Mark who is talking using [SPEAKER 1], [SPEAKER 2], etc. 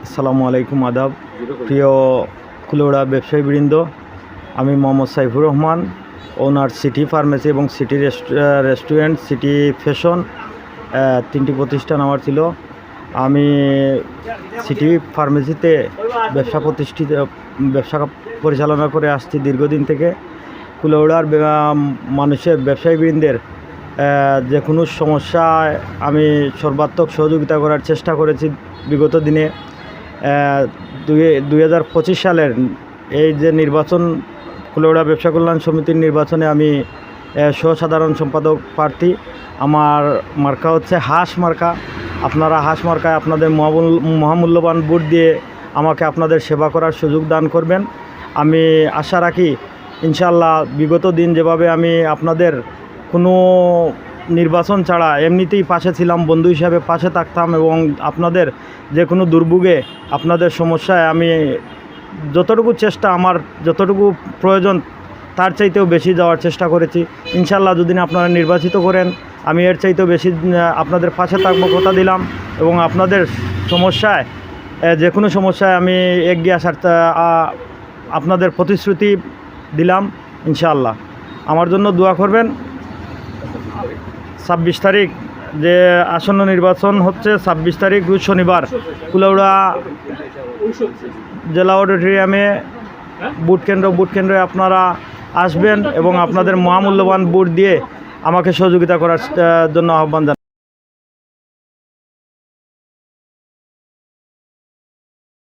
[SPEAKER 1] আসসালামু আলাইকুম আদাব। প্রিয় কুলাউড়া ব্যবসায়ীবৃন্দ, আমি মোহাম্মদ সাইফুর রহমান, ওনার সিটি ফার্মেসি এবং সিটি রেস্টুরেন্ট, সিটি ফ্যাশন, তিনটি প্রতিষ্ঠান আমার ছিল। আমি সিটি ফার্মেসিতে ব্যবসা পরিচালনা করে আসছি দীর্ঘদিন থেকে। কুলাউড়ার মানুষের ব্যবসায়ীবৃন্দের যে কোনো সমস্যায় আমি সর্বাত্মক সহযোগিতা করার চেষ্টা করেছি বিগত দিনে। 2025 সালের এই যে নির্বাচন, কুলাউড়া ব্যবসা কল্যাণ সমিতির নির্বাচনে আমি সাধারণ সম্পাদক প্রার্থী। আমার মার্কা হচ্ছে হাঁস মার্কা। আপনারা হাঁস মার্কায় আপনাদের মহামূল্যবান ভোট দিয়ে আমাকে আপনাদের সেবা করার সুযোগ দান করবেন। আমি আশা রাখি ইনশাআল্লাহ বিগত দিন যেভাবে আমি আপনাদের কোনো নির্বাচন ছাড়া এমনিতেই পাশে ছিলাম, বন্ধু হিসাবে পাশে থাকতাম এবং আপনাদের যে কোনো দুর্ভোগে, আপনাদের সমস্যায় আমি আমার যতটুকু প্রয়োজন তার চাইতেও বেশি যাওয়ার চেষ্টা করেছি। ইনশাআল্লাহ যদি আপনারা নির্বাচিত করেন, আমি এর চাইতেও বেশি আপনাদের পাশে থাকবো কথা দিলাম। এবং আপনাদের সমস্যায়, যে কোনো সমস্যায় আমি এগিয়ে আসার আপনাদের প্রতিশ্রুতি দিলাম। ইনশাআল্লাহ আমার জন্য দোয়া করবেন। 26 তারিখ যে আসন্ন নির্বাচন হচ্ছে, 26 তারিখ রোজ শনিবার কুলাউড়া জেলা অডিটোরিয়ামে ভোট কেন্দ্রে আপনারা আসবেন এবং আপনাদের মহামূল্যবান ভোট দিয়ে আমাকে সহযোগিতা করার জন্য আহ্বান জানাবেন।